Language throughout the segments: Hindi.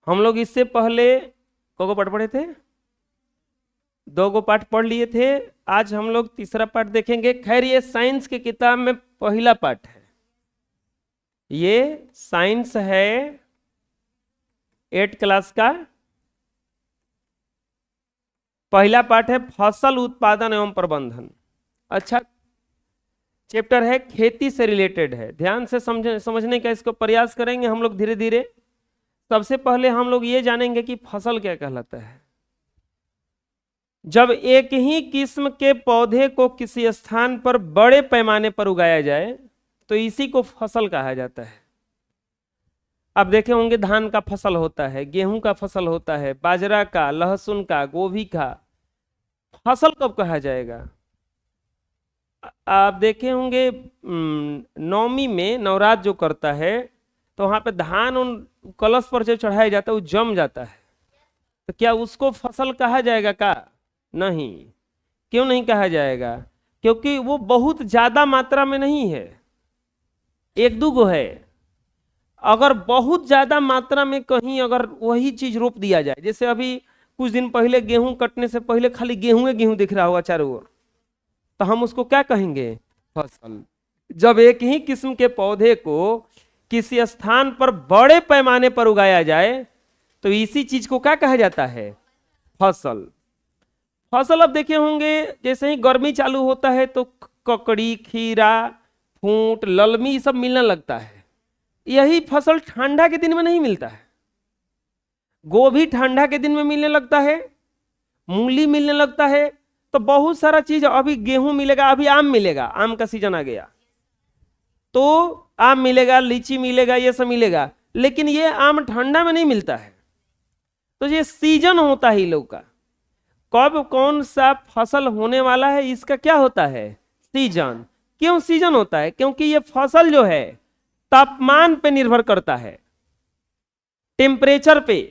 हम लोग इससे पहले को पाठ पढ़े थे, 2 पाठ पढ़ लिए थे। आज हम लोग तीसरा पाठ देखेंगे। खैर ये साइंस की किताब में पहला पाठ है, ये साइंस है 8 क्लास का पहला पाठ है, फसल उत्पादन एवं प्रबंधन। अच्छा चैप्टर है, खेती से रिलेटेड है। ध्यान से समझने का इसको प्रयास करेंगे हम लोग धीरे धीरे। सबसे पहले हम लोग ये जानेंगे कि फसल क्या कहलाता है। जब एक ही किस्म के पौधे को किसी स्थान पर बड़े पैमाने पर उगाया जाए तो इसी को फसल कहा जाता है। अब देखे होंगे धान का फसल होता है, गेहूं का फसल होता है, बाजरा का, लहसुन का, गोभी का। फसल कब कहा जाएगा? आप देखे होंगे नवमी में नवरात्र जो करता है तो वहां पे धान उन कलश पर जो चढ़ाया जाता है वो जम जाता है, तो क्या उसको फसल कहा जाएगा का? नहीं। क्यों नहीं कहा जाएगा? क्योंकि वो बहुत ज्यादा मात्रा में नहीं है, 1-2 गो है। अगर बहुत ज्यादा मात्रा में कहीं अगर वही चीज रोप दिया जाए, जैसे अभी कुछ दिन पहले गेहूं कटने से पहले खाली गेहूं दिख रहा होगा चारों ओर, तो हम उसको क्या कहेंगे? फसल। जब एक ही किस्म के पौधे को किसी स्थान पर बड़े पैमाने पर उगाया जाए तो इसी चीज को क्या कहा जाता है? फसल। फसल अब देखे होंगे जैसे ही गर्मी चालू होता है तो ककड़ी, खीरा, फूट, ललमी सब मिलने लगता है। यही फसल ठंडा के दिन में नहीं मिलता है। गोभी ठंडा के दिन में मिलने लगता है, मूली मिलने लगता है, तो बहुत सारा चीज। अभी गेहूं मिलेगा, अभी आम मिलेगा, आम का सीजन आ गया तो आम मिलेगा, लीची मिलेगा, ये सब मिलेगा। लेकिन ये आम ठंडा में नहीं मिलता है। तो ये सीजन होता है लोग का, कब कौन सा फसल होने वाला है इसका क्या होता है? सीजन। क्यों सीजन होता है? क्योंकि ये फसल जो है तापमान पे निर्भर करता है, टेम्परेचर पे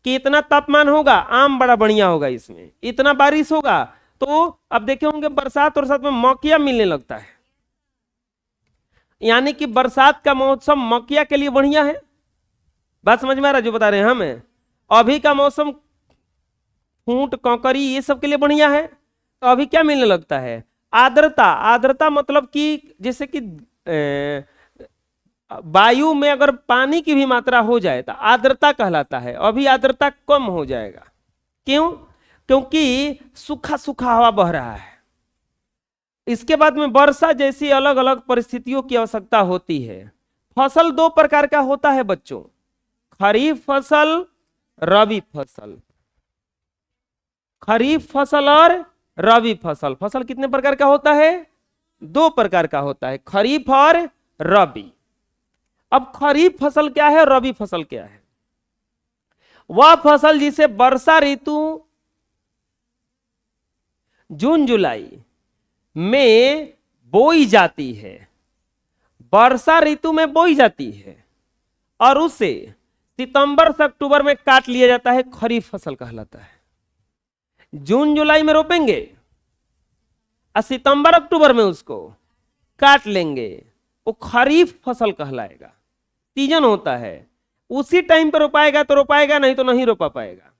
कि इतना तापमान होगा आम बड़ा बढ़िया होगा, इसमें इतना बारिश होगा। तो अब देखे होंगे बरसात और साथ में मक्खियां मिलने लगता है, यानी कि बरसात का मौसम मक्खिया के लिए बढ़िया है। बात समझ में आ रहा है जो बता रहे हैं हमें? अभी का मौसम फूट, ककड़ी ये सब के लिए बढ़िया है। तो अभी क्या मिलने लगता है? आर्द्रता। आर्द्रता मतलब कि जैसे कि वायु में अगर पानी की भी मात्रा हो जाए तो आर्द्रता कहलाता है। अभी आर्द्रता कम हो जाएगा। क्यों? क्योंकि सूखा सूखा हवा बह रहा है। इसके बाद में वर्षा जैसी अलग अलग परिस्थितियों की आवश्यकता होती है। फसल 2 प्रकार का होता है बच्चों, खरीफ फसल, रबी फसल। खरीफ फसल और रबी फसल। फसल कितने प्रकार का होता है? 2 प्रकार का होता है, खरीफ और रबी। अब खरीफ फसल क्या है और रबी फसल क्या है? वह फसल जिसे वर्षा ऋतु जून जुलाई में बोई जाती है, वर्षा ऋतु में बोई जाती है और उसे सितंबर से अक्टूबर में काट लिया जाता है, खरीफ फसल कहलाता है। जून जुलाई में रोपेंगे और सितंबर अक्टूबर में उसको काट लेंगे, वो खरीफ फसल कहलाएगा। सीजन होता है, उसी टाइम पर रोपाएगा तो रोपाएगा, नहीं तो नहीं रोपा पाएगा।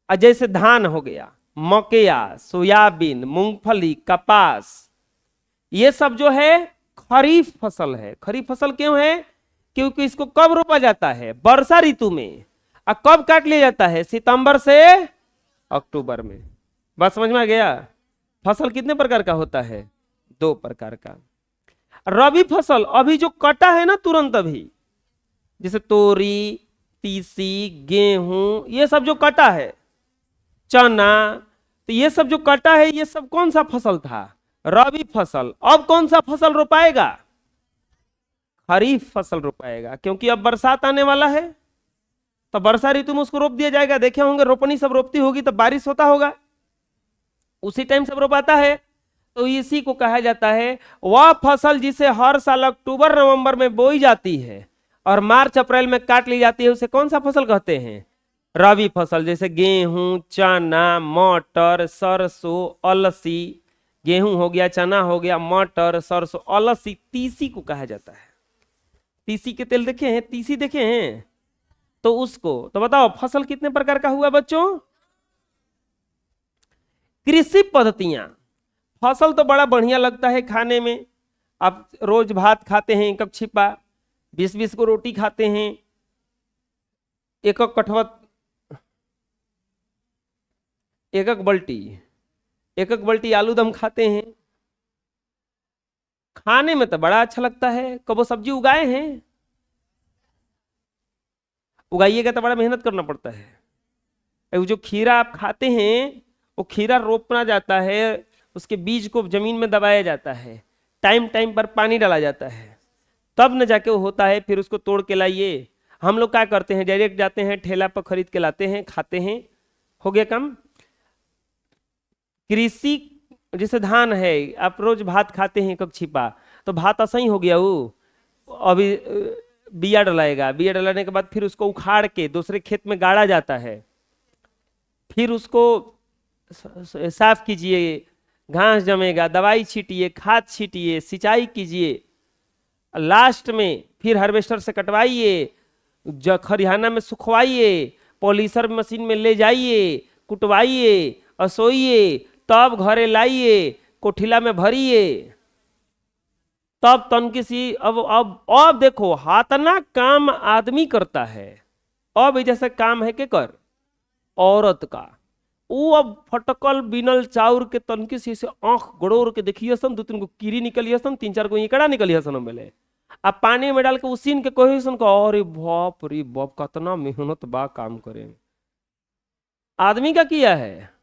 और जैसे धान हो गया, मकया, सोयाबीन, मूंगफली, कपास, ये सब जो है खरीफ फसल है। खरीफ फसल क्यों है? क्योंकि इसको कब रोपा जाता है? वर्षा ऋतु में। और कब काट लिया जाता है? सितंबर से अक्टूबर में। बात समझ में आ गया? फसल कितने प्रकार का होता है? 2 प्रकार का। रबी फसल अभी जो कटा है ना तुरंत, अभी जैसे तोरी, तीसी, गेहूं, ये सब जो कटा है, चना, तो ये सब जो कटा है ये सब कौन सा फसल था? रबी फसल। अब कौन सा फसल रोपाएगा? खरीफ फसल रोपाएगा, क्योंकि अब बरसात आने वाला है तो वर्षा ऋतु में उसको रोप दिया जाएगा। देखे होंगे रोपनी सब रोपती होगी तो बारिश होता होगा, उसी टाइम सब रोपाता है। तो इसी को कहा जाता है वह फसल जिसे हर साल अक्टूबर नवंबर में बोई जाती है और मार्च अप्रैल में काट ली जाती है, उसे कौन सा फसल कहते हैं? रबी फसल। जैसे गेहूं, चना, मटर, सरसों, अलसी। गेहूं हो गया, चना हो गया, मटर, सरसों, अलसी। तीसी को कहा जाता है। तीसी के तेल देखे हैं? तीसी देखे हैं? तो उसको तो बताओ फसल कितने प्रकार का हुआ बच्चों? कृषि पद्धतियां। फसल तो बड़ा बढ़िया लगता है खाने में। आप रोज भात खाते हैं एक छिपा, 20-20 को रोटी खाते हैं, एक कठवा, एक बल्टी आलू दम खाते हैं। खाने में तो बड़ा अच्छा लगता है। कबो सब्जी उगाए हैं? उगाइएगा तो बड़ा मेहनत करना पड़ता है। वो जो खीरा आप खाते हैं, वो खीरा रोपना जाता है, उसके बीज को जमीन में दबाया जाता है, टाइम टाइम पर पानी डाला जाता है, तब न जाके वो होता है। फिर उसको तोड़ के लाइए। हम लोग क्या करते हैं, डायरेक्ट जाते हैं ठेला पर खरीद के लाते हैं, खाते हैं, हो गया काम। कृषि जैसे धान है, आप रोज भात खाते हैं एक छिपा, तो भात ऐसा ही हो गया। वो अभी बिया डलाएगा, बिया डलाने के बाद फिर उसको उखाड़ के दूसरे खेत में गाड़ा जाता है, फिर उसको साफ कीजिए, घास जमेगा, दवाई छीटिए, खाद छीटिए, सिंचाई कीजिए, लास्ट में फिर हार्वेस्टर से कटवाइए, खरिहाना में सुखवाइए, पॉलिशर मशीन में ले जाइए, कुटवाइए, असोइए, तब घरे लाइए, कोठिला में भरिए, तब तनकी सी। अब देखो हाथना काम आदमी करता है, अब जैसे काम है के कर औरत का। वो अब फटकल बिनल चाउर के तनकी सी से आंख गड़ोर के देखिए सन, 2-3 गो कीड़ी निकलिए सन, 3-4 गो इकड़ा निकलिए सन मेले। अब पानी में डाल के उसीन के कोई सन को, अरे बाप रे बाप कितना मेहनत बा काम करे में। आदमी का किया है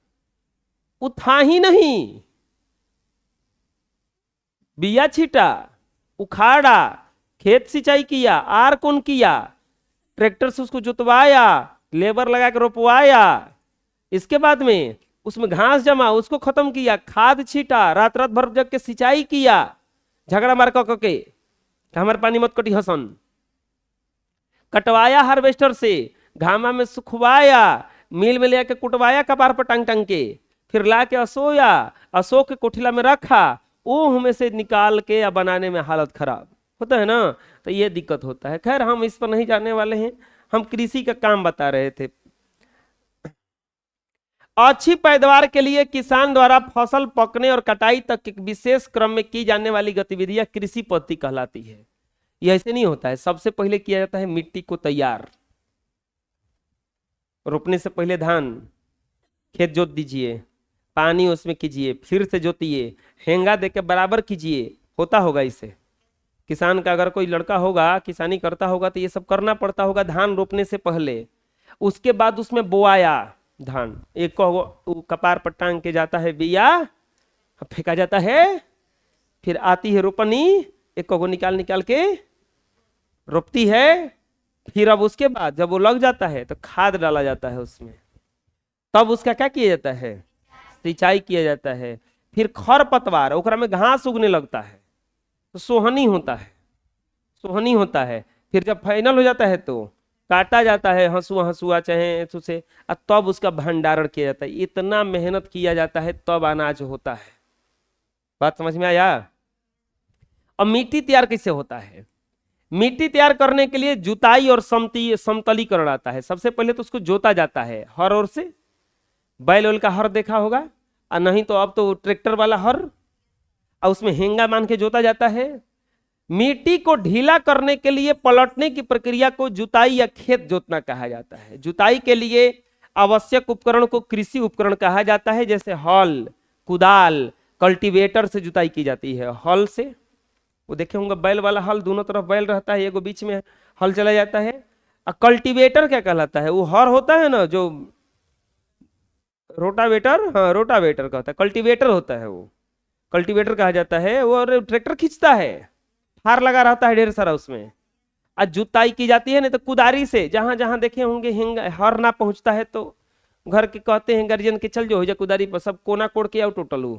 वो था ही नहीं। बिया छीटा, उखाड़ा, खेत सिंचाई किया, आर कौन किया, ट्रैक्टर से उसको जुतवाया, लेबर लगा के रोपवाया, इसके बाद में उसमें घास जमा, उसको खत्म किया, खाद छीटा, रात रात भर जग के सिंचाई किया, झगड़ा मार के हमारे पानी मत कटी हसन, कटवाया हार्वेस्टर से, घामा में सुखवाया, मिल में ले आके कुटवाया कपार पर टांग टांग के, फिर ला के असोया, असो के कोठिला में रखा, वो में से निकाल के या बनाने में हालत खराब होता है ना। तो ये दिक्कत होता है। खैर हम इस पर नहीं जाने वाले हैं, हम कृषि का काम बता रहे थे। अच्छी पैदावार के लिए किसान द्वारा फसल पकने और कटाई तक एक विशेष क्रम में की जाने वाली गतिविधियां कृषि पद्धति कहलाती है। यह ऐसे नहीं होता है। सबसे पहले किया जाता है मिट्टी को तैयार, रोपने से पहले धान खेत जोत दीजिए, पानी उसमें कीजिए, फिर से जोतिए, हेंगा देके बराबर कीजिए। होता होगा इससे किसान का, अगर कोई लड़का होगा किसानी करता होगा तो ये सब करना पड़ता होगा धान रोपने से पहले। उसके बाद उसमें बोआया धान, एक को कपार पर टांग के जाता है बिया, फेंका जाता है, फिर आती है रोपनी, एक को निकाल निकाल के रोपती है, फिर अब उसके बाद जब वो लग जाता है तो खाद डाला जाता है उसमें, तब उसका क्या किया जाता है, सिंचाई किया जाता है। फिर खर पतवार, ओकरा में घास उगने लगता है तो सोहनी होता है, सोहनी होता है। फिर जब फाइनल हो जाता है तो काटा जाता है हंसुआ चाहे हंसू से, तब उसका भंडारण किया जाता है। इतना मेहनत किया जाता है तब अनाज होता है। बात समझ में आया? अब मिट्टी तैयार कैसे होता है? मिट्टी तैयार करने के लिए जुताई और समतलीकरण आता है। सबसे पहले तो उसको जोता जाता है हर ओर से, बैल ओल का हर देखा होगा, और नहीं तो अब तो ट्रैक्टर वाला हर, और उसमें हेंगा मान के जोता जाता है। मिट्टी को ढीला करने के लिए पलटने की प्रक्रिया को जुताई या खेत जोतना कहा जाता है। जुताई के लिए आवश्यक उपकरण को कृषि उपकरण कहा जाता है, जैसे हल, कुदाल, कल्टीवेटर से जुताई की जाती है। हल से, वो देखे होंगे बैल वाला हल, दोनों तरफ बैल रहता है, एगो बीच में हल चला जाता है। और कल्टीवेटर क्या कहलाता है? वो हर होता है ना जो रोटावेटर, हाँ रोटावेटर का होता है, कल्टीवेटर होता है, वो कल्टीवेटर कहा जाता है। वो और ट्रैक्टर खींचता है, फार लगा रहता है ढेर सारा उसमें। आज जुताई की जाती है, नहीं तो कुदारी से, जहां जहां देखे होंगे हर ना पहुंचता है तो घर के कहते हैं गार्जियन के, चल जो हो जा कुदारी पर, सब कोना कोड़ के आओ, टोटल वो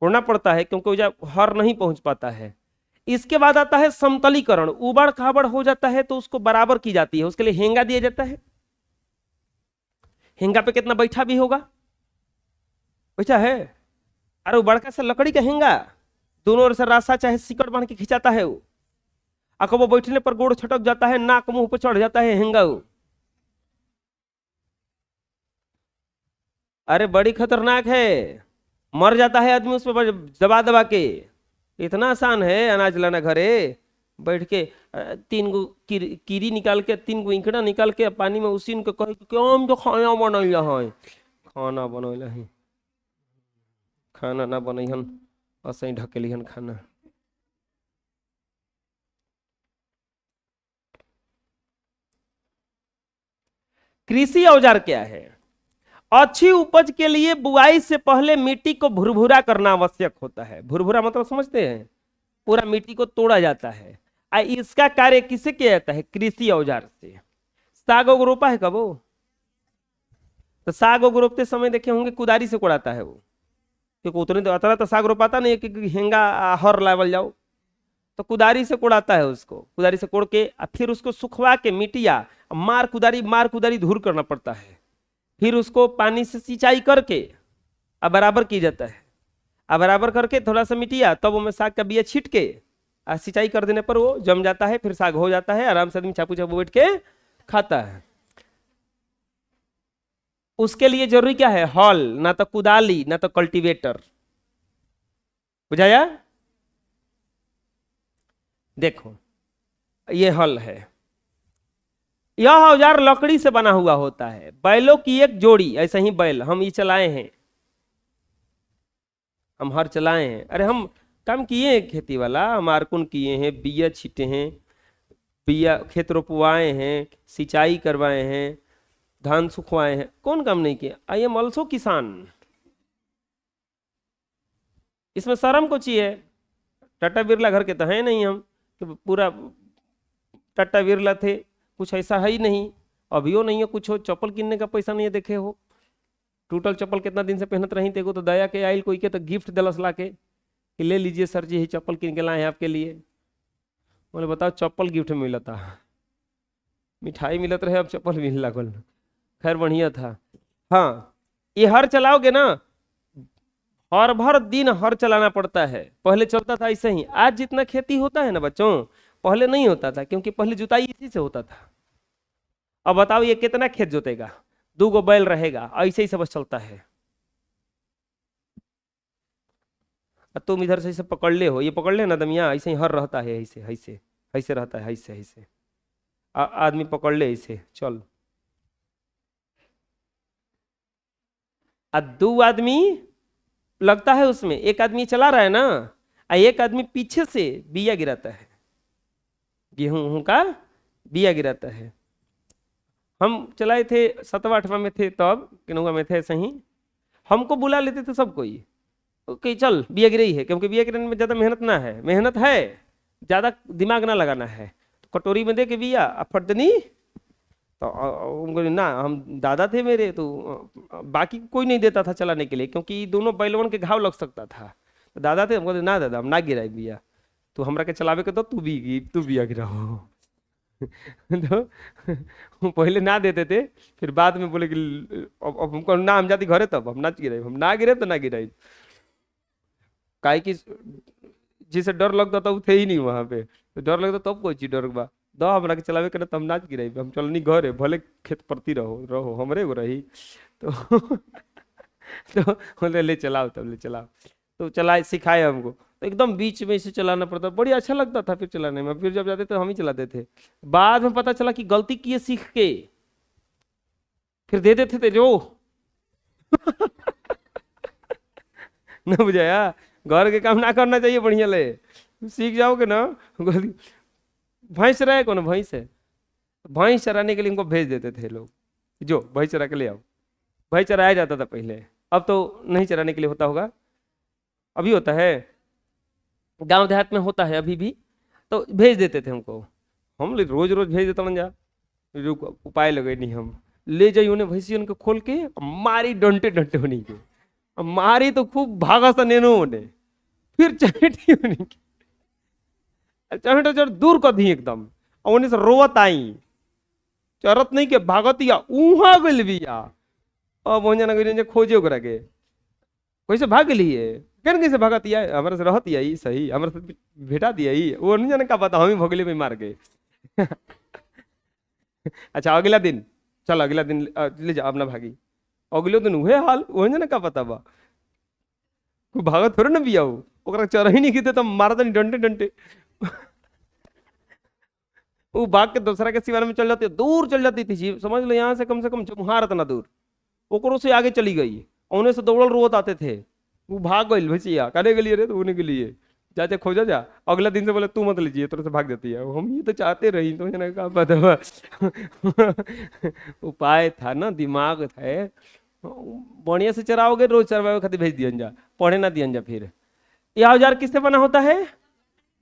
कोड़ना पड़ता है क्योंकि हर नहीं पहुंच पाता है। इसके बाद आता है समतलीकरण, उबड़ खाबड़ हो जाता है तो उसको बराबर की जाती है, उसके लिए हेंगा दिया जाता है। हेंगा पे कितना बैठा भी होगा, बैठा है, अरे वो बड़का सा लकड़ी का हेंगा, दोनों ओर से रास्ता चाहे सिकड़ बांध के खिंचाता है वो, अगर वो बैठने पर गोड़ छटक जाता है, नाक मुंह पर चढ़ जाता है हेंगा वो, अरे बड़ी खतरनाक है, मर जाता है आदमी उस पर दबा दबा के। इतना आसान है अनाज लाना घरे बैठ के। तीन गो कीरी निकाल के, तीन गो इंकड़ा निकाल के पानी में उसीन के कहे कि हम तो खाना बनैल है। खाना बनैल है, खाना ना बनैहन, असही ढकेलिहन खाना। कृषि औजार क्या है? अच्छी उपज के लिए बुआई से पहले मिट्टी को भुरभुरा करना आवश्यक होता है। भुरभुरा मतलब समझते हैं, पूरा मिट्टी को तोड़ा जाता है। इसका कार्य किससे किया जाता है? कृषि औजार से। साग ओग रोपा है कबो? तो साग ओग रोपते समय देखे होंगे कुदारी से कोड़ाता है वो, क्योंकि उतने तो अतरा तो साग रोपाता नहीं कि हेंगा हर लावल जाओ, तो कुदारी से कोड़ाता है उसको। कुदारी से कोड़ के फिर उसको सुखवा के मिट्टिया मार कुदारी धूर करना पड़ता है। फिर उसको पानी से सिंचाई करके अब बराबर की जाता है। अब बराबर करके थोड़ा सा मिट्टिया, तब वो में साग का बिया छीट के सिंचाई कर देने पर वो जम जाता है, फिर साग हो जाता है। आराम से आदमी चापू चापू बैठ के खाता है। उसके लिए जरूरी क्या है? हल, ना तो कुदाली ना तो कल्टीवेटर। बुझाया? देखो ये हल है। यह औजार लकड़ी से बना हुआ होता है। बैलों की एक जोड़ी, ऐसे ही बैल हम ये चलाए हैं, हम हर चलाए हैं। अरे हम काम किए हैं खेती वाला, हम आरकुन किए हैं, बिया छीटे हैं, बिया खेत रोपवाए हैं, सिंचाई करवाए हैं, धान सुखवाए हैं। कौन काम नहीं किया? आई एम ऑल्सो किसान। इसमें शर्म को चाहिए? टाटा बिरला घर के तो है नहीं हम कि पूरा टाटा बिरला थे, कुछ ऐसा है ही नहीं। अभियो नहीं है कुछ हो, चप्पल किनने का पैसा नहीं है देखे हो। टूटल चप्पल कितना दिन से पहनत रही थे, तो दया के आयल कोई के तो गिफ्ट दिलस ला के कि ले लीजिए सर जी, यही चप्पल किन के लाए हैं आपके लिए। बोले बताओ, चप्पल गिफ्ट में मिला था, मिठाई मिलत रहे, अब चप्पल मिल लागल। खैर बढ़िया था। हाँ, ये हर चलाओगे ना, हर भर दिन हर चलाना पड़ता है। पहले चलता था ऐसे ही। आज जितना खेती होता है ना बच्चों, पहले नहीं होता था, क्योंकि पहले जुताई इसी से होता था। अब बताओ ये कितना खेत जोतेगा? 2 गो बैल रहेगा, ऐसे ही सब चलता है। तुम इधर से इसे पकड़ ले हो, ये पकड़ ले ना दमिया, ऐसे ही हर रहता है, ऐसे ऐसे ऐसे रहता है, ऐसे ऐसे आदमी पकड़ ले ऐसे चल। 2 आदमी लगता है उसमें, एक आदमी चला रहा है ना, एक आदमी पीछे से बिया गिराता है, गेहूं का बिया गिराता है। हम चलाए थे 7वां 8वां में थे, तब किनुआ में थे सही। हमको बुला लेते थे सब कोई, ओके चल बिया गिराई है, क्योंकि बिया गिराने में ज़्यादा मेहनत ना है, मेहनत है ज़्यादा दिमाग ना लगाना है। तो कटोरी में दे के बिया फटदनी, तो उनको ना, हम दादा थे मेरे, तो बाकी कोई नहीं देता था चलाने के लिए, क्योंकि दोनों बैलवन के घाव लग सकता था। तो दादा थे, हमको ना दादा हम ना गिराए बिया, तू हमरा के चलावे के तो तू बिया गिराओ। तो पहले ना देते थे, फिर बाद में बोले कि अब हमको ना, हम जाती घरे तब हम ना गिराए, हम ना गिरे तो ना गिराए। काहे कि जिसे डर लगता था वो थे ही नहीं वहां पे, तो डर लगता तब कोई चीज डर बा। दो हमरा के चलावे करे तब नाच गिराई, हम चलनी घरे, भले खेत परती रहो रहो हमरे को रही। तो तो बोले ले चलाओ, तब ले चलाओ। तो चलाए, सिखाए हमको। तो एकदम बीच में इसे चलाना पड़ता, बड़ी अच्छा लगता था फिर चलाने में। फिर जब जाते थे हम ही चलाते थे। बाद में पता चला कि गलती किए सीख के फिर दे देते थे जो। न बुझाया? घर के काम ना करना चाहिए, बढ़िया ले सीख जाओगे ना। भैंस रहे कौन, भैंस है, भैंस चराने के लिए इनको भेज देते थे लोग, जो भैंस चरा के ले आओ। भैंस चराया जाता था पहले, अब तो नहीं चराने के लिए होता होगा, अभी होता है, गांव देहात में होता है अभी भी। तो भेज देते थे हमको, हम रोज रोज भेज देता जा। उपाय लगे नहीं, हम ले जाइए उन्हें भैंसियन को खोल के, मारी डंटे डंटे होने के, मारी तो खूब भागा सा नेनो होने, फिर चहटी होने की, चहट चढ़ दूर कर दी एकदम। और उन्हें से रोवत आई, चरत नहीं के भागत या उहा गइल बिया। अब वहां जाना खोजे ओकरा के, कैसे भाग लिए, कैसे भागत या हमारे से रहत या सही, हमारे से भेटा दिया ही, वो नहीं जाने का पता, हम ही भगले में मार गए। अच्छा अगला दिन, चल अगला दिन ले जा, अपना भागी। अगले दिन उहे हाल वही ना का पता बा, कोई भागत थोड़े ना बिया हो, ओकरा चढ़ ही नहीं खीते तो मारा था डंटे डंटे। वो भाग के दूसरा के सिवान में चल जाती है, दूर चल जाती थी जीप, समझ लो यहाँ से कम चमुहार इतना दूर, ओकरों से आगे चली गई, उन्हें से दौड़ल रोत आते थे, वो भाग गई भैया कहने के लिए रे, तो उन्हें के लिए जाते खोजा जा। अगला दिन से बोले तू मत लीजिए, तरह से भाग जाती है। हम ये तो चाहते रही, तो मैंने कहा पता उपाय था ना, दिमाग था, बढ़िया से चराओगे, रोज चरवाओगे खातिर भेज दिया जा, पढ़े ना दिया जा। फिर यह औजार किससे बना होता है?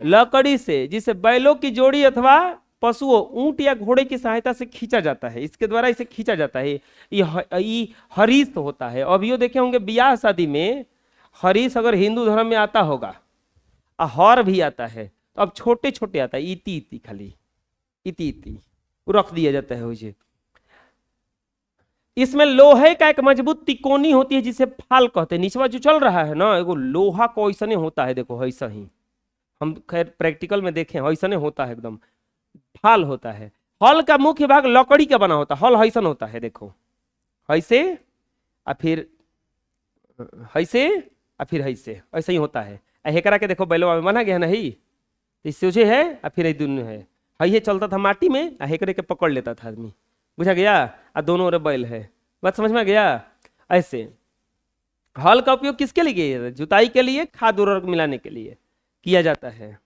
लकड़ी से, जिसे बैलों की जोड़ी अथवा पशुओं, ऊंट या घोड़े की सहायता से खींचा जाता है, इसके द्वारा इसे खींचा जाता है। ये हरीस होता है। अभियो देखे होंगे ब्याह शादी में हरीस अगर हिंदू धर्म में आता होगा, हर भी आता है, तो अब छोटे छोटे आता है, इति इति, खाली इति इति रख दिया जाता है उसे। इसमें लोहे का एक मजबूत तिकोनी होती है जिसे फाल कहते हैं। निचवा जो चल रहा है ना, एगो लोहा को ऐसा नहीं होता है, देखो ऐसा ही, हम खैर प्रैक्टिकल में देखें ऐसा नहीं होता है, एकदम फाल होता है। हल का मुख्य भाग लकड़ी का बना होता है, हल ऐसा होता है, देखो ऐसे और फिर ऐसे और फिर ऐसे, ऐसा ही होता है। हेकरा के देखो बैलवा में बना गया नहीं, इससे उसे है और फिर दोनों है, ये चलता था माटी में, हेकरे के पकड़ लेता था आदमी, बुझा गया, और दोनों ओर बैल है, बात समझ में आ गया। ऐसे हल का उपयोग किसके लिए? जुताई के लिए, खाद उर्वरक मिलाने के लिए किया जाता है।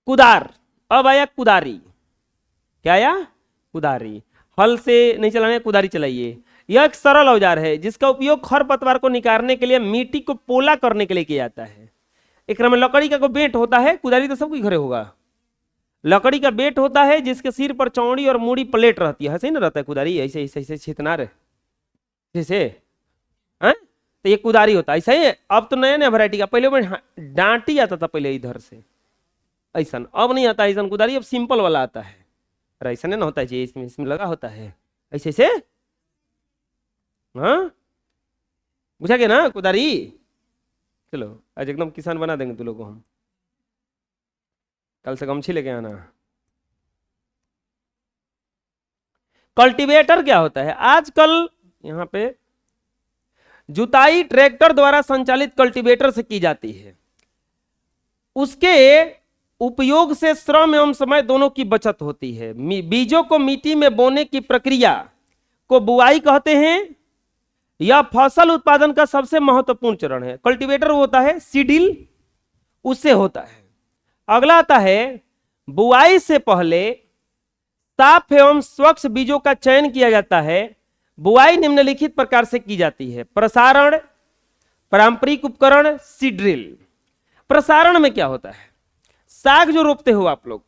कुदार, अब आया कुदारी, क्या आया? कुदारी। हल से नहीं चलाने, कुदारी चलाइए। यह एक सरल औजार है जिसका उपयोग खरपतवार को निकालने के लिए, मिट्टी को पोला करने के लिए किया जाता है। एक में लकड़ी का कोई बेंट होता है, कुदारी तो सबके घरे होगा, लकड़ी का बेंट होता है जिसके सिर पर चौड़ी और मुड़ी प्लेट रहती है, ऐसे ही ना रहता है कुदारी, ऐसे ऐसे ऐसे छितनार जैसे, तो ये कुदारी होता है ऐसा ही। अब तो नया नया वैरायटी का, पहले में डांटी आता था पहले इधर से ऐसा, अब नहीं आता ऐसा कुदारी, अब सिंपल वाला आता है, ऐसा नहीं ना होता है, इसमें लगा होता है ऐसे ऐसे, हाँ बुझा गया ना कुदारी। चलो आज एकदम किसान बना देंगे तुम लोग को हम, कल से गमछी लेके आना। कल्टीवेटर क्या होता है? आजकल यहाँ पे जुताई ट्रैक्टर द्वारा संचालित कल्टीवेटर से की जाती है। उसके उपयोग से श्रम एवं समय दोनों की बचत होती है। बीजों को मिट्टी में बोने की प्रक्रिया को बुआई कहते हैं। यह फसल उत्पादन का सबसे महत्वपूर्ण चरण है। कल्टीवेटर होता है सीडिल, उससे होता है। अगला आता है बुआई से पहले साफ एवं स्वच्छ बीजों का चयन किया जाता है। बुआई निम्नलिखित प्रकार से की जाती है: प्रसारण, पारंपरिक उपकरण, सीड्रिल। प्रसारण में क्या होता है? साग जो रोपते हो आप लोग,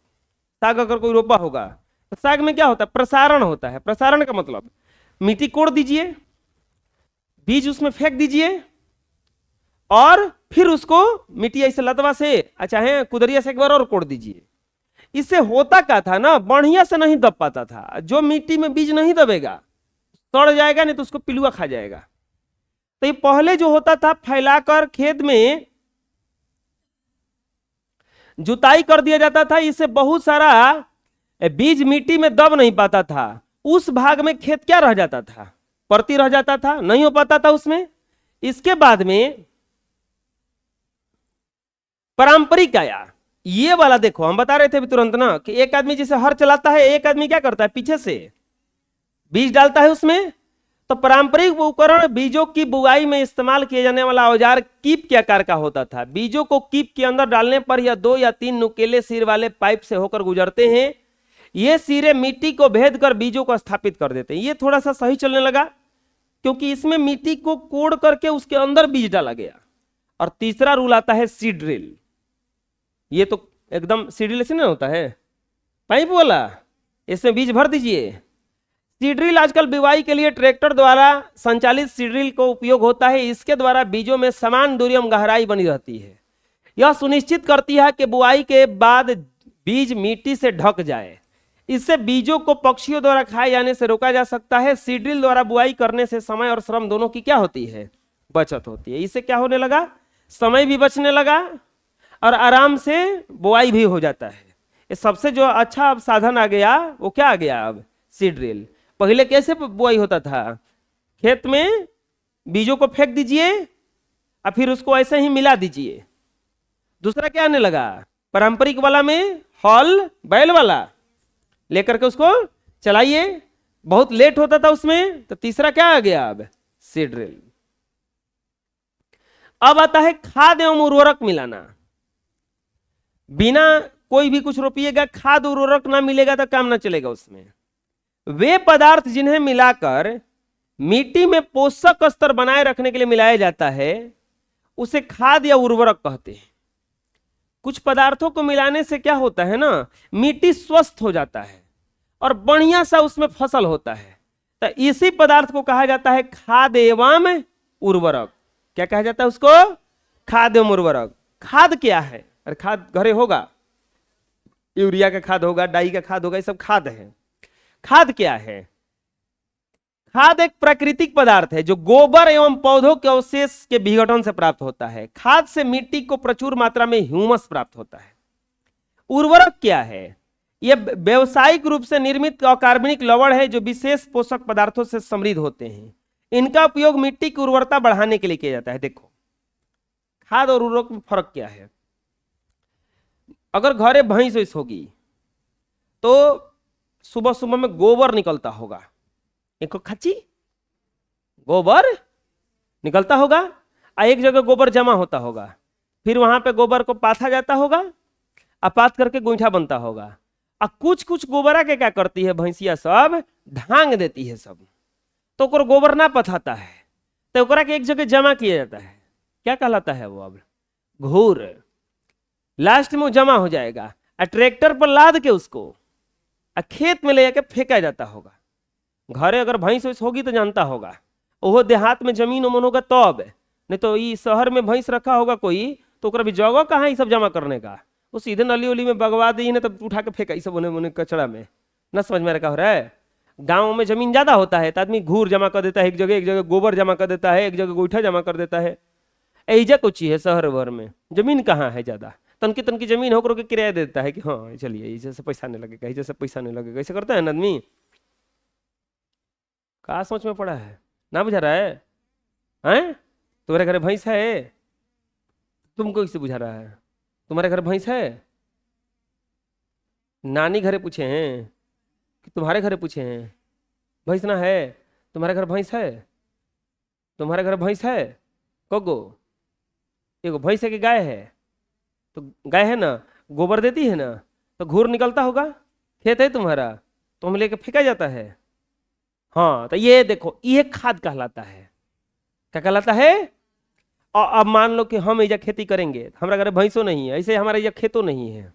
साग अगर कोई रोपा होगा तो साग में क्या होता है? प्रसारण होता है। प्रसारण का मतलब मिट्टी कोड़ दीजिए, बीज उसमें फेंक दीजिए और फिर उसको मिट्टी ऐसे लतवा से चाहे कुदरिया से एक बार और कोड़ दीजिए। इससे होता क्या था ना, बढ़िया से नहीं दब पाता था। जो मिट्टी में बीज नहीं दबेगा सड़ जाएगा, नहीं तो उसको पिलुआ खा जाएगा। तो ये पहले जो होता था, फैलाकर खेत में जुताई कर दिया जाता था। इससे बहुत सारा बीज मिट्टी में दब नहीं पाता था। उस भाग में खेत क्या रह जाता था? परती रह जाता था, नहीं हो पाता था उसमें। इसके बाद में पारंपरिक आया। ये वाला देखो, हम बता रहे थे तुरंत ना कि एक आदमी जैसे हर चलाता है, एक आदमी क्या करता है? पीछे से बीज डालता है उसमें। तो पारंपरिक उपकरण बीजों की बुआई में इस्तेमाल किए जाने वाला औजार कीप के आकार का होता था। बीजों को कीप के अंदर डालने पर यह 2 या 3 नुकीले सिर वाले पाइप से होकर गुजरते हैं। ये सिरे मिट्टी को भेद कर बीजों को स्थापित कर देते हैं। ये थोड़ा सा सही चलने लगा क्योंकि इसमें मिट्टी को कोड़ करके उसके अंदर बीज डाला गया। और तीसरा रूल आता है सीड्रिल। ये तो एकदम सीड्रिल से नहीं होता है, पाइप वाला, इसमें बीज भर दीजिए। सीड्रिल आजकल बुवाई के लिए ट्रैक्टर द्वारा संचालित सीड्रिल को उपयोग होता है। इसके द्वारा बीजों में समान दूरी एवं गहराई बनी रहती है। यह सुनिश्चित करती है कि बुआई के बाद बीज मिट्टी से ढक जाए। इससे बीजों को पक्षियों द्वारा खाए जाने से रोका जा सकता है। सीड्रिल द्वारा बुआई करने से समय और श्रम दोनों की क्या होती है? बचत होती है। इससे क्या होने लगा? समय भी बचने लगा और आराम से बुआई भी हो जाता है। ये सबसे जो अच्छा अब साधन आ गया वो क्या आ गया? अब सीड्रिल। पहले कैसे बुआई होता था? खेत में बीजों को फेंक दीजिए और फिर उसको ऐसे ही मिला दीजिए। दूसरा क्या आने लगा, पारंपरिक वाला में हल बैल वाला लेकर के उसको चलाइए, बहुत लेट होता था उसमें। तो तीसरा क्या आ गया अब, सीड ड्रिल। अब आता है खाद एवं उर्वरक मिलाना। बिना कोई भी कुछ रोपिएगा, खाद उर्वरक ना मिलेगा तो काम ना चलेगा उसमें। वे पदार्थ जिन्हें मिलाकर मिट्टी में पोषक स्तर बनाए रखने के लिए मिलाया जाता है, उसे खाद या उर्वरक कहते हैं। कुछ पदार्थों को मिलाने से क्या होता है ना, मिट्टी स्वस्थ हो जाता है और बढ़िया सा उसमें फसल होता है। तो इसी पदार्थ को कहा जाता है खाद एवं उर्वरक। क्या कहा जाता है उसको, खाद एवं उर्वरक। खाद क्या है, अरे खाद घरे होगा, यूरिया का खाद होगा, डाई का खाद होगा, ये सब खाद है। खाद क्या है, खाद एक प्राकृतिक पदार्थ है जो गोबर एवं पौधों के अवशेष के विघटन से प्राप्त होता है। खाद से मिट्टी को प्रचुर मात्रा में ह्यूमस प्राप्त होता है। उर्वरक क्या है, यह व्यावसायिक रूप से निर्मित अकार्बनिक लवण है जो विशेष पोषक पदार्थों से समृद्ध होते हैं। इनका उपयोग मिट्टी की उर्वरता बढ़ाने के लिए किया जाता है। देखो खाद और उर्वरक में फर्क क्या है। अगर घरे भैंस वैंस होगी तो सुबह सुबह में गोबर निकलता होगा, एक खच्ची गोबर निकलता होगा, और एक जगह गोबर जमा होता होगा, फिर वहां पे गोबर को पाथा जाता होगा, और पाथ करके गोईठा बनता होगा। और कुछ कुछ गोबरा के क्या करती है भैंसिया, सब ढांग देती है सब, तो ओकर गोबर ना पथाता है, तो ओकरा के एक जगह जमा किया जाता है। क्या कहलाता है वो, अब घूर। लास्ट में वो जमा हो जाएगा और ट्रैक्टर पर लाद के उसको खेत में ले जाके फेंका जाता होगा। घरे अगर भैंस वैंस होगी तो जानता होगा, वो देहात में जमीन उमन होगा तब, नहीं तो ये शहर में भैंस रखा होगा कोई तो ओकरा भी जगह कहाँ है सब जमा करने का, वो सीधे नली उली में बगवा दी ना, तब उठा के फेंका सब उन्हें उन्हें कचड़ा में। न समझ में रखा हो रहा है। गाँव में जमीन ज्यादा होता है तो आदमी घूर जमा कर देता है, एक जगह गोबर जमा कर देता है, एक जगह गोईठा जमा कर देता है। ऐजा कुछ ही है, शहर भर में जमीन कहाँ है ज्यादा, तनकी तनकी जमीन होकर के किराया दे देता है कि हाँ चलिए जैसे पैसा नहीं लगेगा, जैसे पैसा नहीं लगेगा, ऐसे करता है ना आदमी। कहा सोच में पड़ा है, ना बुझा रहा है हैं? तुम्हारे घर भैंस है, तुमको इससे बुझा रहा है? तुम्हारे घर भैंस है? नानी घरे पूछे हैं कि तुम्हारे घरे पूछे हैं? भैंस ना है, तुम्हारे घर भैंस है? तुम्हारे घर भैंस है कोगो? एगो भैंस है कि गाय है? तो गाय है ना, गोबर देती है ना, तो घूर निकलता होगा। खेत है तुम्हारा तो हम लेके फेंका जाता है। हाँ तो ये देखो ये खाद कहलाता है। क्या कहलाता है? और अब मान लो कि हम ऐजा खेती करेंगे, हमारा घर भैंसों नहीं है, ऐसे हमारा ऐजा खेतों नहीं है,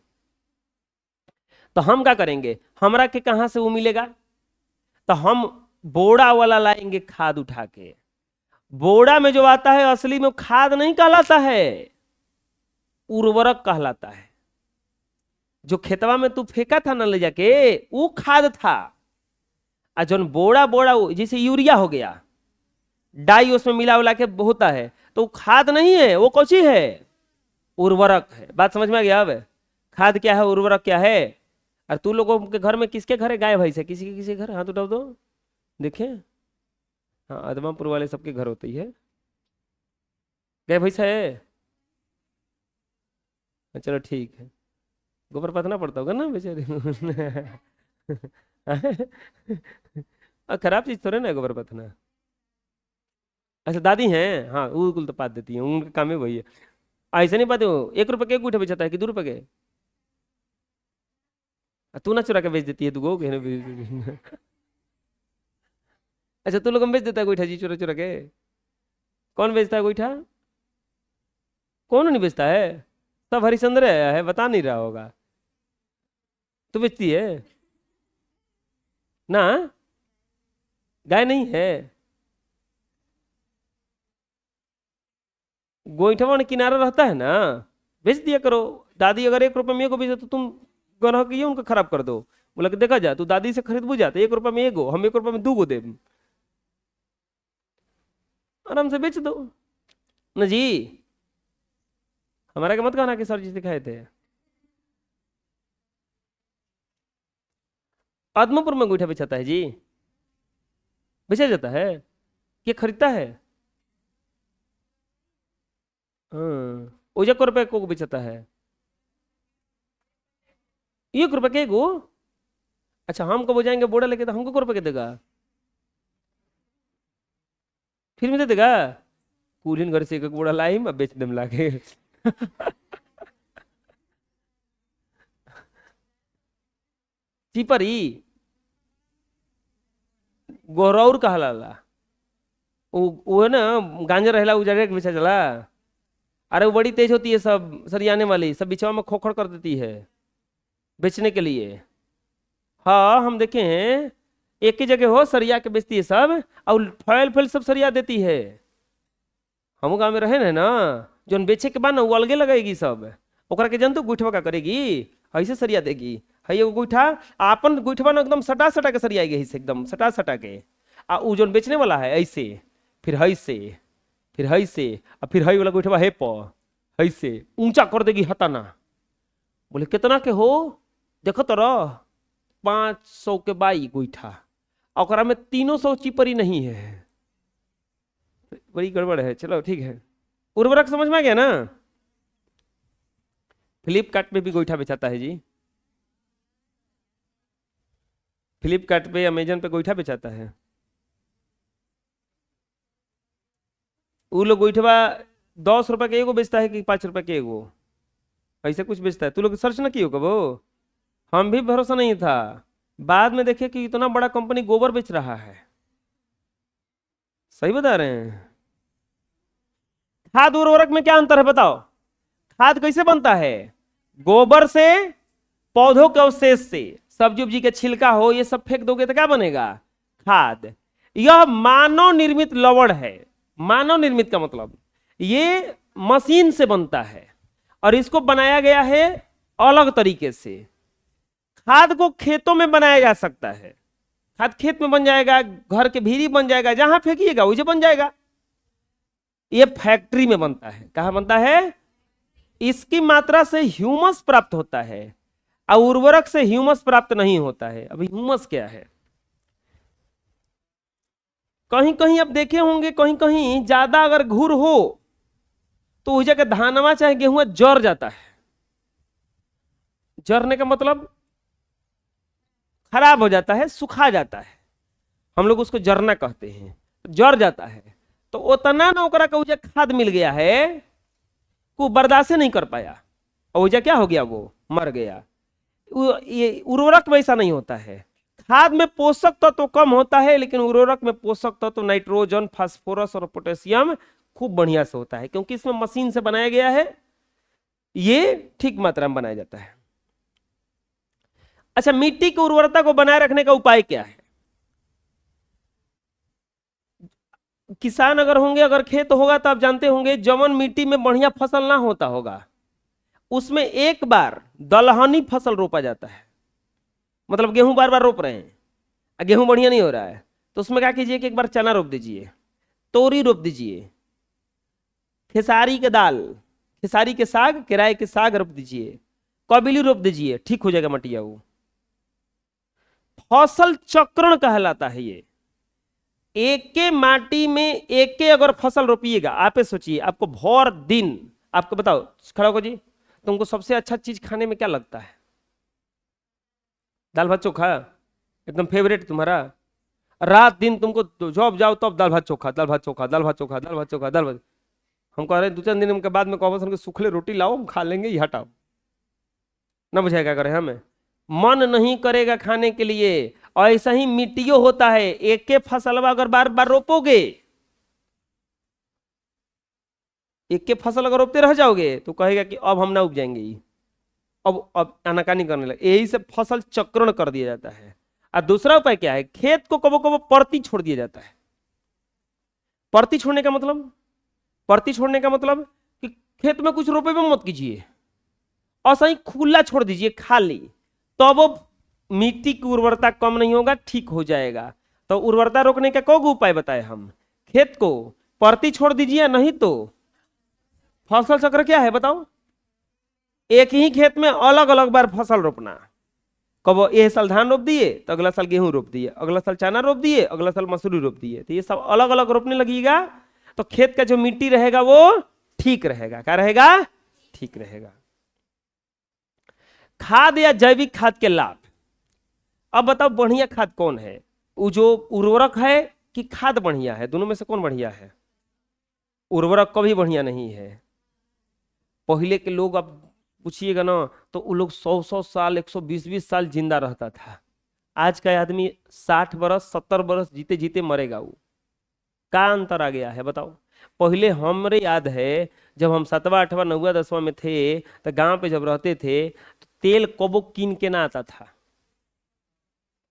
तो हम क्या करेंगे, हमरा के कहाँ से वो मिलेगा? तो हम बोड़ा वाला लाएंगे खाद उठा के। बोड़ा में जो आता है असली में वो खाद नहीं कहलाता है, उर्वरक कहलाता है। जो खेतवा में तू फेंका था ना ले जाके वो खाद था, और जो बोड़ा बोड़ा जैसे यूरिया हो गया, डाई उसमें मिला उला के होता है, तो वो खाद नहीं है, वो कौची है? उर्वरक है। बात समझ में आ गया? अब खाद क्या है, उर्वरक क्या है? और तू लोगों के घर में किसके घर है गाय भैंस है? किसी के घर हाथ उठाओ दो देखे। हाँ आदमापुर वाले सबके घर होती है गाय भैंस है। चलो ठीक है, गोबर पथना पड़ता होगा ना बेचारे खराब चीज थोड़े ना है गोबर पथना। अच्छा दादी हैं, हाँ वो कुल तो पात देती है, उनका काम है वही है। ऐसे नहीं पाते हो, 1 रुपए के गुठे बेचता है कि 2 रुपए के? तू ना चुरा के बेच देती है तू गो अच्छा तू लोग बेच देता है गोईठा जी, चुरा चुरा के? कौन बेचता है गोईठा? कौन नहीं बेचता है? सब हरिश्चंद्र आया है, बता नहीं रहा होगा। तू बेचती है ना? गाय नहीं है? गोईठा किनारा रहता है ना, बेच दिया करो। दादी अगर 1 रुपए में एगो बेचे तो तुम ग्राहक ये उनका खराब कर दो। बोला कि देखा जा तू दादी से खरीद बुझा तो 1 रुपए में एगो, हम 1 रुपए में 2 दे, आराम से बेच दो न जी। हमारा क्या मत कहना कि सर जी दिखाए थे। आदमापुर में गोईठा बेचाता है जी, बेचा जाता है ये खरीदता है? हाँ, ओजा को रुपए को बेचता है? 1 रुपए के गो? अच्छा, हम कब हो जाएंगे बोड़ा लेके तो हमको को रुपए के देगा? फिर में दे देगा? कुलीन घर से एक बोड़ा लाई मैं बेच दम लाके। चिपरी गोरौर कहलाला। वो है ना, गांजा रहेला उजाड़े के बेचा चला। अरे वो बड़ी तेज होती है सब सरियाने वाली, सब बिचवा में खोखड़ कर देती है बेचने के लिए। हाँ हम देखे हैं, एक ही जगह हो सरिया के बेचती है सब, और फैल फैल सब सरिया देती है। हम गाँव में रहे ना, जोन बेचे के बाद ना वो अलगे लगाएगी सब। ओकरा के जनतु गुठवा का करेगी, ऐसे सरिया देगी। है एगो गुठा, आपन गुठवा ना एकदम सटा सटा के सरियाएगी, ऐसे एकदम सटा सटा के। आ उ जोन बेचने वाला है ऐसे, फिर ऐसे, फिर ऐसे, और फिर हई वाला गुठवा है प ऐसे ऊंचा कर देगी हताना। बोले कितना के हो? देखो तो रह, 500 के बाई गोईठा, और में 300 चिपरी नहीं है। बड़ी गड़बड़ है। चलो ठीक है, उर्वरक समझ में आ गया ना? फ्लिपकार्ट पे भी गोईठा बेचाता है जी। फ्लिपकार्ट पे, अमेजन पे गोईठा बेचाता है। वो लोग गोईठवा 10 रुपए के एगो बेचता है कि 5 रुपए के एगो, ऐसे कुछ बेचता है। तू लोग सर्च ना कियो कबो? हम भी भरोसा नहीं था, बाद में देखे कि इतना बड़ा कंपनी गोबर बेच रहा है। सही बता रहे हैं। खाद उर्वरक में क्या अंतर है बताओ? खाद कैसे बनता है? गोबर से, पौधों के अवशेष से, सब्जी उब्जी के छिलका हो ये सब फेंक दोगे तो क्या बनेगा? खाद। यह मानव निर्मित लवण है। मानव निर्मित का मतलब ये मशीन से बनता है, और इसको बनाया गया है अलग तरीके से। खाद को खेतों में बनाया जा सकता है, खाद खेत में बन जाएगा, घर के भीरी बन जाएगा, जहां फेंकिएगा वही बन जाएगा। ये फैक्ट्री में बनता है। कहां बनता है? इसकी मात्रा से ह्यूमस प्राप्त होता है, और उर्वरक से ह्यूमस प्राप्त नहीं होता है। अभी ह्यूमस क्या है? कहीं कहीं आप देखे होंगे, कहीं कहीं ज्यादा अगर घुर हो तो उस जगह धानवा चाहे गेहूं जर जाता है। जरने का मतलब खराब हो जाता है, सुखा जाता है, हम लोग उसको जरना कहते हैं। जर जाता है तो उतना ना ओकरा का खाद मिल गया है, को बर्दाश्त नहीं कर पाया, और उजा क्या हो गया? वो मर गया। ये उर्वरक में ऐसा नहीं होता है। खाद में पोषक तत्व तो कम होता है, लेकिन उर्वरक में पोषक तत्व तो नाइट्रोजन, फास्फोरस और पोटेशियम खूब बढ़िया से होता है, क्योंकि इसमें मशीन से बनाया गया है। ये ठीक मात्रा में बनाया जाता है। अच्छा, मिट्टी की उर्वरता को बनाए रखने का उपाय क्या है? किसान अगर होंगे, अगर खेत होगा तो आप जानते होंगे, जवन मिट्टी में बढ़िया फसल ना होता होगा उसमें एक बार दलहनी फसल रोपा जाता है। मतलब गेहूं बार बार रोप रहे हैं, गेहूं बढ़िया नहीं हो रहा है, तो उसमें क्या कीजिए कि एक बार चना रोप दीजिए, तोरी रोप दीजिए, खेसारी के दाल, खेसारी के साग, केराई के साग रोप दीजिए, कबिली रोप दीजिए, ठीक हो जाएगा मटिया। वो फसल चक्रण कहलाता है। ये एक के माटी में एक के अगर फसल रोपिएगा, आप सोचिए, आपको भर दिन, आपको बताओ, खड़ा हो जी, तुमको सबसे अच्छा चीज खाने में क्या लगता है? दाल भात चोखा एकदम फेवरेट तुम्हारा? रात दिन तुमको जॉब जाओ तब दाल भात चोखा, दाल भात चोखा, दाल भात चोखा, दाल भात चोखा, दाल भात। हम कह रहे हैं 2-4 दिन के बाद में कहो सूखले रोटी लाओ, हम खा लेंगे, ये हटाओ ना, बुझाएगा क्या करें? हमें मन नहीं करेगा खाने के लिए। और ऐसा ही मिट्टियों होता है, एक के फसल अगर बार बार रोपोगे, एक के फसल अगर रोपते रह जाओगे तो कहेगा कि अब हम ना उपजाएंगे, अब आनाकानी करने लगे। यही से फसल चक्रण कर दिया जाता है। और दूसरा उपाय क्या है? खेत को कबो कबो परती छोड़ दिया जाता है। परती छोड़ने का मतलब, परती छोड़ने का मतलब कि खेत में कुछ रोपे में मत कीजिए, और सही खुला छोड़ दीजिए खाली, तो वो मिट्टी की उर्वरता कम नहीं होगा, ठीक हो जाएगा। तो उर्वरता रोकने का कौन उपाय बताए हम? खेत को परती छोड़ दीजिए, नहीं तो फसल चक्र क्या है बताओ? एक ही खेत में अलग अलग बार फसल रोपना। कब ये साल धान रोप दिए तो अगला साल गेहूं रोप दिए, अगला साल चना रोप दिए, अगला साल मसूरी रोप दिए, तो ये सब अलग अलग रोपने लगेगा तो खेत का जो मिट्टी रहेगा वो ठीक रहेगा। क्या रहेगा? ठीक रहेगा। खाद या जैविक खाद के लाभ। अब बताओ बढ़िया खाद कौन है? वो जो उर्वरक है कि खाद बढ़िया है? दोनों में से कौन बढ़िया है? उर्वरक कभी बढ़िया नहीं है। पहले के लोग अब पूछिएगा ना तो वो लोग 100-100 साल 120-20 साल जिंदा रहता था। आज का आदमी 60 बरस 70 बरस जीते जीते मरेगा। वो का अंतर आ गया है बताओ? पहले हमरे याद है जब हम 7वां 8वां 9वां 10वां में थे तो गांव पे जब रहते थे तो तेल कबो कीन के ना आता था।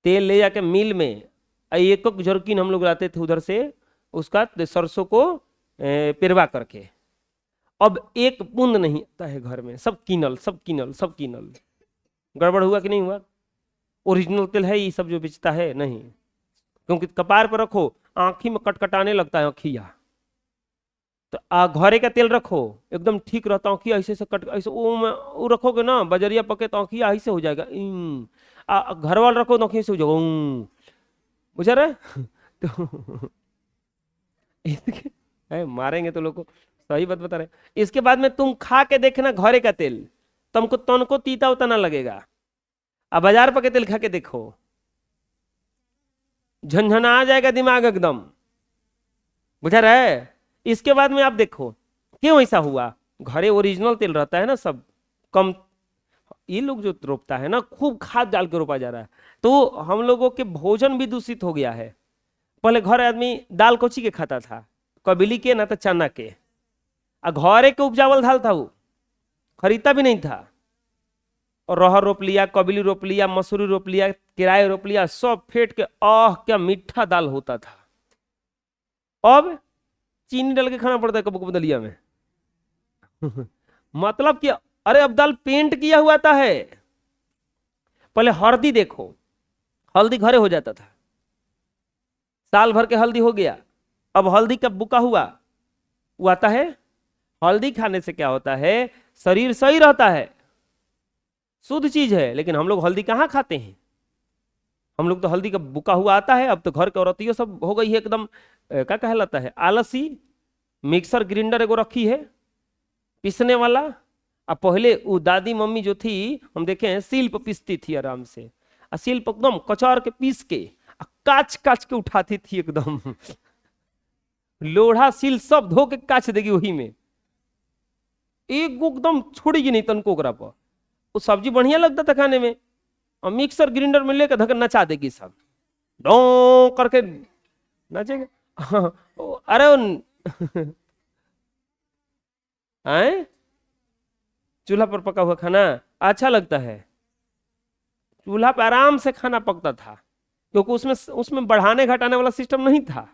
तेल ले जाके मिल में एक एक जर्किन हम लोग लाते थे उधर से, उसका सरसों को पेरवा करके। अब एक बूंद नहीं आता है घर में, सब कीनल सब कीनल सब कीनल। गड़बड़ हुआ कि नहीं हुआ? ओरिजिनल तेल है ये सब जो बेचता है? नहीं, क्योंकि कपार पर रखो आंखी में कटकटाने लगता है आंखिया। तो घरे का तेल रखो एकदम ठीक रहता आंखिया ऐसे से कट ऐसे वो रखोगे ना बजरिया पके तो आंखिया ऐसे हो जाएगा। घर वाल रखो तो आंखिया से हो जाएगा। बुझा रहे? तो मारेंगे तो लोग को। सही बात बता रहे। इसके बाद में तुम खा के देखना घरे का तेल, तुमको तनको तीता उता ना लगेगा। अब बाजार पर के तेल खा के देखो, झंझना आ जाएगा दिमाग एकदम। बुझा रहे? इसके बाद में आप देखो क्यों ऐसा हुआ। घरे ओरिजिनल तेल रहता है ना, सब कम। ये लोग जो रोपता है ना खूब खाद डाल के रोपा जा रहा है, तो हम लोगों के भोजन भी दूषित हो गया है। पहले घर आदमी दाल कोची के खाता था, कबिली के ना तो चना के। घरे के उपजावल दाल था, वो खरीदता भी नहीं था। और रहर रोप लिया, कबिली रोप लिया, मसूरी रोप लिया, किराए रोप लिया, सब फेंट के क्या मीठा दाल होता था। अब चीनी डाल के खाना पड़ता है कब कब दलिया में। मतलब कि अरे अब दाल पेंट किया हुआ आता है। पहले हल्दी देखो, हल्दी घरे हो जाता था, साल भर के हल्दी हो गया। अब हल्दी कब बुका हुआ वो आता है। हल्दी खाने से क्या होता है? शरीर सही रहता है, शुद्ध चीज है। लेकिन हम लोग हल्दी कहाँ खाते हैं? हम लोग तो हल्दी का बुका हुआ आता है। अब तो घर के औरतियों सब हो गई है एकदम क्या कहलाता है, आलसी। मिक्सर ग्राइंडर एगो रखी है पीसने वाला। अब पहले वो दादी मम्मी जो थी हम देखे हैं सील पर पीसती थी आराम से, सील पर एकदम कचार के पीस के काच काच के उठाती थी एकदम। लोढ़ा सील सब धो के काच देगी वही में, एक एकदम छोड़ेगी नहीं तनको ओकरा पर। वो सब्जी बढ़िया लगता था खाने में। और मिक्सर ग्राइंडर में लेकर धक्का नचा देगी सब, डों करके नचेगा। अरे आए चूल्हा पर पका हुआ खाना अच्छा लगता है। चूल्हा पर आराम से खाना पकता था, क्योंकि उसमें बढ़ाने घटाने वाला सिस्टम नहीं था।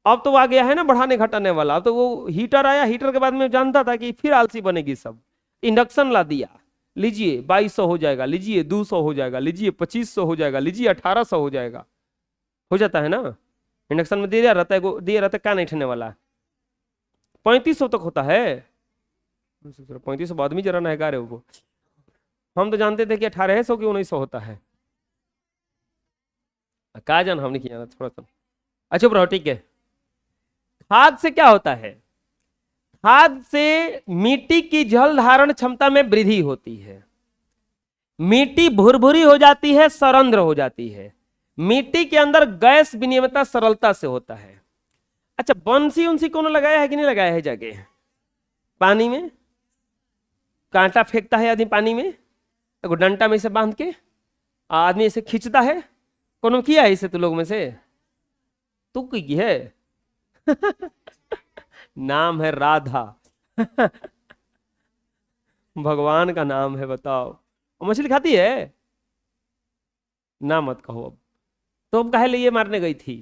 अब तो आ गया है ना बढ़ाने घटाने वाला। अब तो वो हीटर आया, हीटर के बाद में जानता था कि फिर आलसी बनेगी सब। इंडक्शन ला दिया, लीजिए 2200 हो जाएगा, लीजिए 200 हो जाएगा, लीजिए 2500 हो जाएगा, लीजिए 1800 हो जाएगा। हो जाता है ना, इंडक्शन में दिया रहता है, दिया रहता है, क्या नहीं ठहने वाला। 3500 तक होता है। 3500 बाद में जरा नहगा रहे हो। हम तो जानते थे कि 1800 की 1900 होता है। कहा जान हमने किया थोड़ा सा। अच्छा ब्रो ठीक है। खाद से क्या होता है? खाद से मिट्टी की जल धारण क्षमता में वृद्धि होती है। मिट्टी भुरभुरी हो जाती है, सरंध्र हो जाती है। मिट्टी के अंदर गैस विनिमयता सरलता से होता है। अच्छा बंसी उनसी कौन लगाया है कि नहीं लगाया है? जाके पानी में कांटा फेंकता है आदमी पानी में, एगो डंटा में इसे बांध के आदमी इसे खींचता है। कौन किया है इसे? तो लोग में से तू की है। नाम है राधा। भगवान का नाम है, बताओ। मछली खाती है ना? मत कहो। अब तो हम काहे लिए मारने गई थी?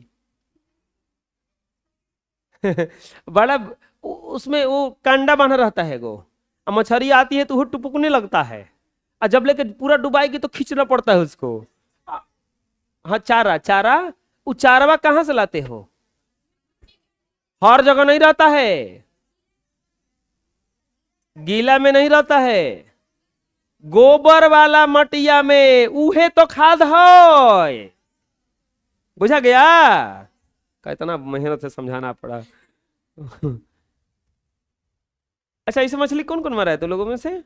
बड़ा उसमें वो कांडा बांधा रहता है गो, मछली आती है तो वो टुपकने लगता है, और जब लेके पूरा डुबाएगी तो खींचना पड़ता है उसको। हाँ चारा, चारा वो चारवा कहां से लाते हो? हर जगह नहीं रहता है, गीला में नहीं रहता है, गोबर वाला मटिया में उहे तो खाद है। बुझा गया? का इतना मेहनत से समझाना पड़ा। अच्छा, इसे मछली कौन कौन मारा है तो लोगों में से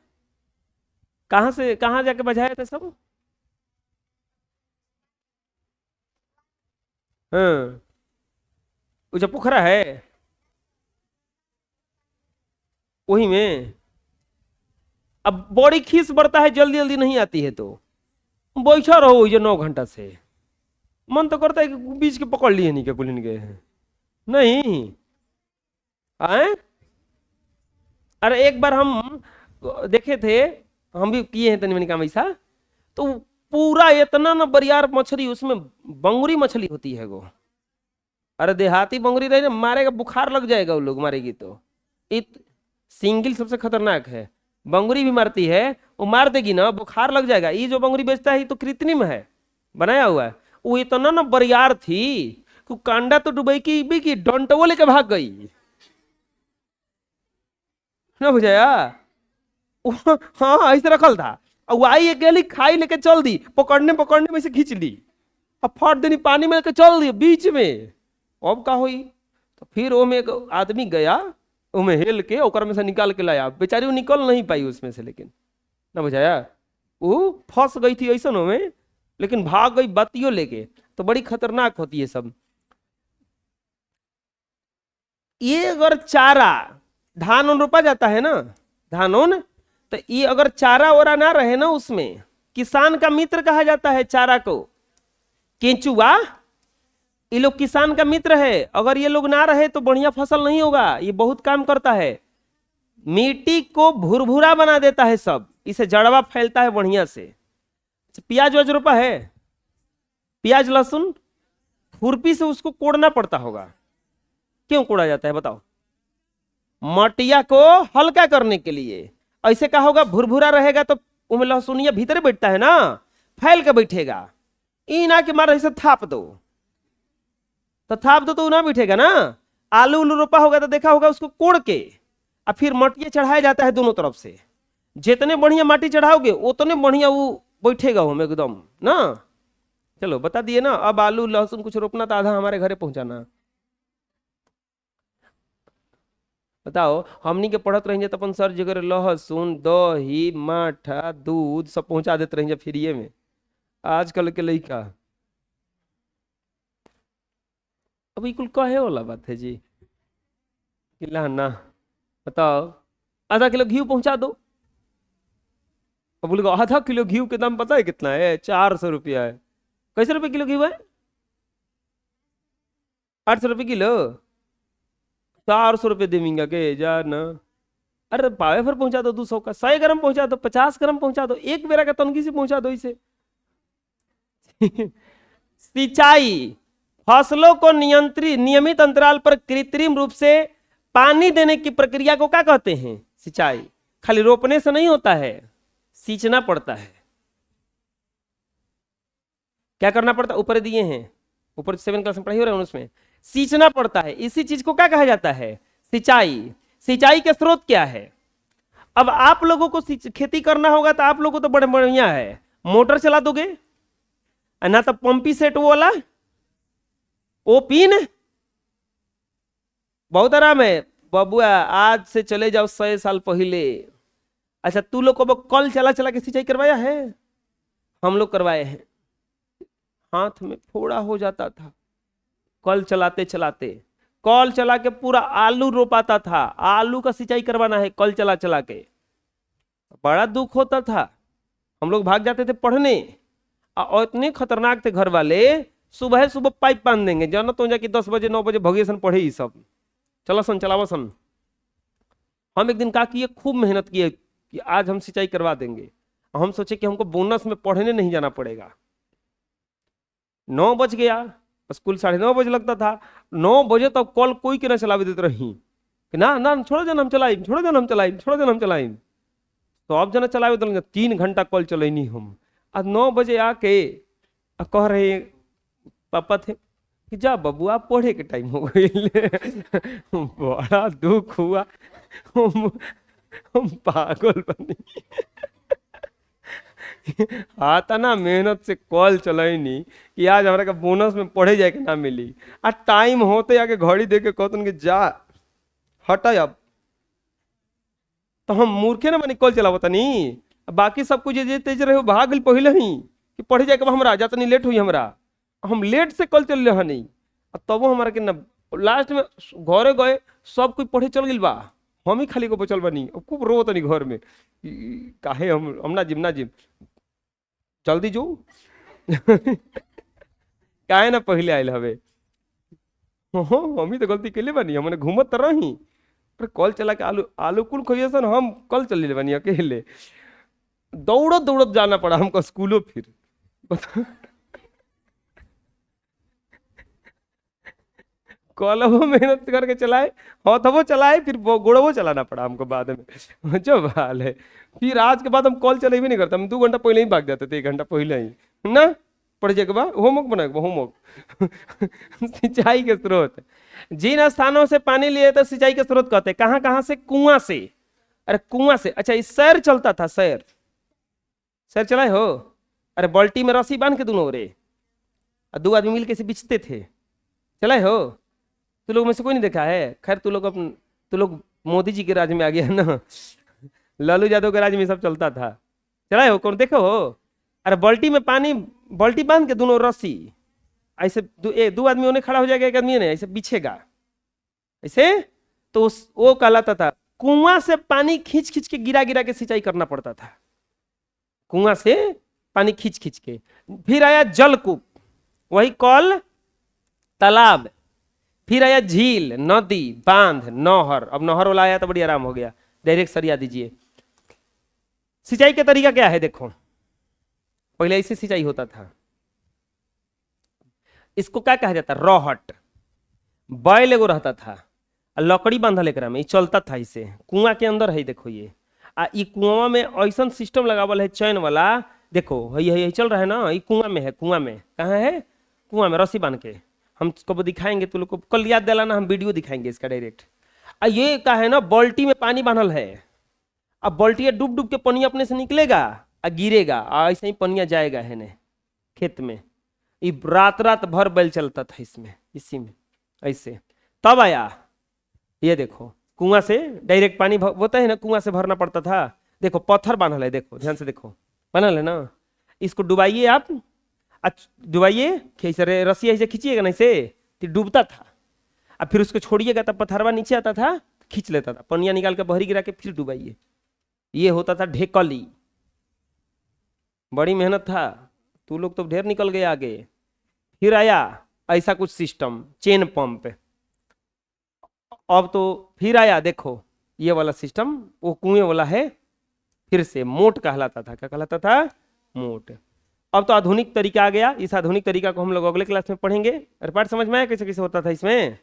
कहाँ जाके बजाए थे सब? हाँ, वो जो पोखरा है वही में। अब बॉडी खीस बढ़ता है, जल्दी जल्दी नहीं आती है तो बैठा रहो ये 9 घंटा से। मन तो करता है कि बीच के पकड़ लिए नहीं, क्या कुलिन गए हैं नहीं आए। अरे एक बार हम देखे थे, हम भी किए हैं तनी मनी काम ऐसा। तो पूरा इतना ना बरियार मछली, उसमें बंगुरी मछली होती है वो। अरे देहाती बंगुरी रही ना, मारेगा बुखार लग जाएगा वो लोग मारेगी तो। इत सिंगल सबसे खतरनाक है। बंगुरी भी मारती है, वो मार देगी ना बुखार लग जाएगा। ये जो बंगुरी बेचता है ये तो कृत्रिम है, बनाया हुआ है। वो इतना ना बरियार थी कि कांडा तो डुबई की डंटवो लेके भाग गई ना, बुझाया? हाँ, ऐसे रखल था। और वो आई अकेली खाई लेके चल दी, पकड़ने पकड़ने में से खींच ली, अब फट देनी पानी में लेके चल दी बीच में। अब का हुई? तो फिर वो में एक आदमी गया, वो में हेल के ओकर में से निकाल के लाया। बेचारी वो निकल नहीं पाई उसमें से, लेकिन ना बुझाया, वो फंस गई थी ऐसा में, लेकिन भाग गई बत्तियों लेके। तो बड़ी खतरनाक होती है सब। ये अगर चारा, धान उन रोपा जाता है ना, धान उन, तो ये अगर चारा ओरा ना रहे ना उसमें, किसान का मित्र कहा जाता है चारा को, केंचुआ। ये लोग किसान का मित्र है। अगर ये लोग ना रहे तो बढ़िया फसल नहीं होगा। ये बहुत काम करता है, मिट्टी को भुरभुरा बना देता है सब, इसे जड़वा फैलता है बढ़िया से। प्याज वज रोपा है, प्याज लहसुन, खुरपी से उसको कोड़ना पड़ता होगा। क्यों कोड़ा जाता है बताओ? मटिया को हल्का करने के लिए। ऐसे क्या होगा, भुरभुरा रहेगा तो उसमें लहसुनिया भीतर बैठता है ना, फैल के बैठेगा। ई ना कि मार ऐसे थाप दो, तो थाप दो तो ना बैठेगा ना। आलू उलू रोपा होगा तो देखा होगा, उसको कोड़ के और फिर मटिया चढ़ाया जाता है दोनों तरफ से। जितने बढ़िया माटी चढ़ाओगे उतने बढ़िया वो बैठेगा हम एकदम ना। चलो बता दिए ना। अब आलू लहसुन कुछ रोपना तो आधा हमारे घरे पहुंचाना। बताओ, हमनी के पढ़त रहेंगे तो अपन सर जगह लहसुन दही माठा दूध सब पहुंचा देते रहेंगे फ्रीए में। आजकल के लड़का अब बिल्कुल कहे वाला बात है जी कि लाना। बताओ, आधा किलो घी पहुंचा दो। अब बोले आधा किलो घी के दाम पता है कितना है? 400 रुपया है। कैसे रुपए किलो घी है? 800 रुपये किलो। 400 रुपये देंगे के जा ना। अरे पावे पर पहुंचा दो, 200 का 100 ग्राम पहुंचा दो, 50 ग्राम पहुंचा दो, एक बेरा का तनगी से पहुंचा दो इसे। सिंचाई, फसलों को नियमित अंतराल पर कृत्रिम रूप से पानी देने की प्रक्रिया को क्या कहते हैं? सिंचाई। खाली रोपने से नहीं होता है, सींचना पड़ता है। क्या करना पड़ता है? ऊपर दिए हैं, ऊपर 7 क्लास में पढ़ाई हो रहा है उसमें। सींचना पड़ता है। इसी चीज को क्या कहा जाता है? सिंचाई। सिंचाई के स्रोत क्या है? अब आप लोगों को खेती करना होगा तो आप लोगों को तो बड़े बढ़िया है, मोटर चला दोगे ना, तो पंपी सेट वो वाला ओ पिन, बहुत आराम है बबुआ। आज से चले जाओ 100 साल पहले। अच्छा, तू लोग को कल चला चला के सिंचाई करवाया है? हम लोग करवाए हैं। हाथ में फोड़ा हो जाता था कल चलाते चलाते। कल चला के पूरा आलू रोपाता था। आलू का सिंचाई करवाना है कल चला चला के, बड़ा दुख होता था। हम लोग भाग जाते थे पढ़ने, और इतने खतरनाक थे घर वाले। सुबह सुबह पाइप बांध देंगे, जाना तो जाके 10 बजे 9 बजे भगे सन पढ़े ही सब। चलो सन चलावा सन। हम एक दिन कहा कि ये खूब मेहनत किए कि आज हम सिंचाई करवा देंगे। हम सोचे कि हमको बोनस में पढ़ने नहीं जाना पड़ेगा। 9 बज गया, स्कूल 9:30 लगता था। 9 बजे तक कल कोई के ना चलावे देते रही कि ना ना छोड़ो जन हम चलाइम, छोड़ो जन हम चलाइम, छोड़ो जन हम चलाइम। तो अब जना चलावे तो 3 घंटा कल चलैनी हम। आज 9 बजे आके कह रहे पापा थे कि जा बबुआ पढ़े के टाइम हो गई। बड़ा दुख हुआ। हम पागल बने। आता ना मेहनत से कॉल चलाई नहीं कि आज हमारा का बोनस में पढ़े जाए के ना मिली। आ टाइम होते आके घड़ी दे के कहतन कि जा हटा अब। तो हम मूर्खे ना बनी कॉल चलावो तनी। बाकी सब कुछ जे तेज रहे हो भाग गइल पहले ही कि पढ़े जाए के बा हमरा, जा तनी लेट हुई हमरा। हम लेट से कॉल चल रहे नहीं, तबो हमारा के ना लास्ट में घरे गए सब कोई पढ़े चल गइल बा, हम ही खाली को बचल बनी। अब खूब रो तनी घर में काहे हम ना जिम जल्दी जो काहे ना पहले आयल हवे। हाँ हम ही तो गलती कैले बनी, हमने घूमत तो रही पर कॉल चला के आलू आलू कुल खोइए सन हम कल चल बनी अकेले। दौड़त दौड़त जाना पड़ा हमको स्कूलों फिर। बता कॉल वो मेहनत करके चलाए, हाँ तब वो चलाए, फिर वो गुड़वो चलाना पड़ा हमको बाद में। जो हाल है, फिर आज के बाद हम कॉल चले भी नहीं करते, हम 2 घंटा पहले ही भाग जाते थे, 1 घंटा पहले ही ना पढ़ जाए के बाद होमवर्क बनाए होमवर्क। सिंचाई के स्रोत, जिन स्थानों से पानी लिए तो सिंचाई के स्रोत कहते हैं। कहाँ कहाँ से? कुआं से। अरे कुआं से, अच्छा इस शहर चलता था, शहर शहर चलाए हो? अरे बाल्टी में रस्सी बांध के दोनों रे, 2 आदमी मिल के से बिछते थे, चलाए हो? तू लोग में से कोई नहीं देखा है? खैर तू लोग मोदी जी के राज में आ गया ना, लालू यादव के राज में सब चलता था। चलाए हो? कौन देखो हो? अरे बाल्टी में पानी, बाल्टी बांध के दोनों रस्सी ऐसे 2 आदमी होने खड़ा हो जाएगा, 1 आदमी नहीं ऐसे बिछेगा ऐसे, तो वो कहलाता था कुआं से पानी खींच खींच के गिरा गिरा के सिंचाई करना पड़ता था, कुआं से पानी खींच खींच के। फिर आया जलकूप, वही कल तालाब। फिर आया झील, नदी, बांध, नहर। अब नहर वाला आया तो बड़ी आराम हो गया, डायरेक्ट सरिया दीजिए। सिंचाई का तरीका क्या है देखो, पहले ऐसे सिंचाई होता था, इसको क्या कहा जाता? रोहट। बैल एगो रहता था, लकड़ी बांधल एकरा में, चलता था इसे, कुआं के अंदर है देखो ये। ई कुआं में ऐसा सिस्टम लगावल है चैन वाला, देखो ये चल रहा है ना, ये कुआं में है। कुआं में कहाँ है? कुआं में रस्सी बांध के। हम कब दिखाएंगे तो लोग को, कल याद दिलाना, हम वीडियो दिखाएंगे इसका डायरेक्ट। ये क्या है ना, बाल्टी में पानी बांधल है, अब बाल्टी डूब डूब के पानी अपने से निकलेगा और गिरेगा, ऐसे ही पनिया जाएगा है ने खेत में। ये रात रात भर बैल चलता था इसमें, इसी में ऐसे। तब आया ये देखो, कुआं से डायरेक्ट पानी होता है ना, कुआं से भरना पड़ता था। देखो पत्थर बांधल है, देखो ध्यान से देखो, बनल है ना। इसको डुबाइए आप, डुबाइए, रस्सी ऐसे खींचिएगा ना ऐसे, तो डूबता था। अब फिर उसको छोड़िएगा तब पत्थरवा नीचे आता था, खींच लेता था, पनिया निकाल के बहरी गिरा के फिर डुबाइए। ये होता था ढेकली, बड़ी मेहनत था। तू लोग तो ढेर निकल गए आगे। फिर आया ऐसा कुछ सिस्टम, चेन पंप। अब तो फिर आया देखो ये वाला सिस्टम, वो कुएं वाला है, फिर से मोट कहलाता था। क्या कहलाता था? मोट। अब तो आधुनिक तरीका आ गया, इस आधुनिक तरीका को हम लोग अगले क्लास में पढ़ेंगे। अरे पाठ समझ में आया कैसे कैसे होता था इसमें?